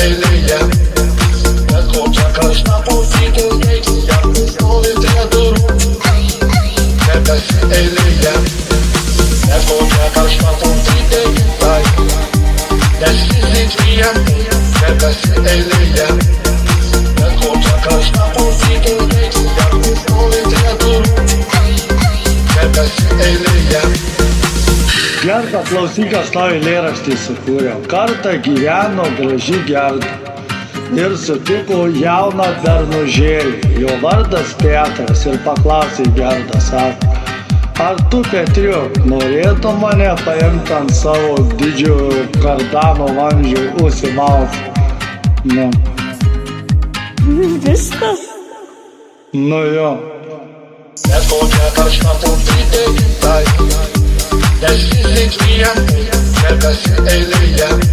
eyleye. Ne koca kaşla pozitif geç, yalnız solite durum. Nefesi eyleye. Ne koca kaşla pozitif geç, nefsiz içmeyen. Nefesi eyleye. Ne koca kaşla pozitif geç, yalnız solite durum. Nefesi eyleye. Gerda klausykas tau eilėraštį sukūriau. Kartą gyveno graži Gerda ir sutiko jauną bernužėlį. Jo vardas Petras ir paklausė Gerda, sako: ar tu, Petriuk, norėtum mane paimti ant savo didžiojo kardano vamzdžio užsimauti? Nu. Viskas. Nu jo. Ne koca kaşla pozitif geç, nefsiz içmeyen. Nefesi eyleye.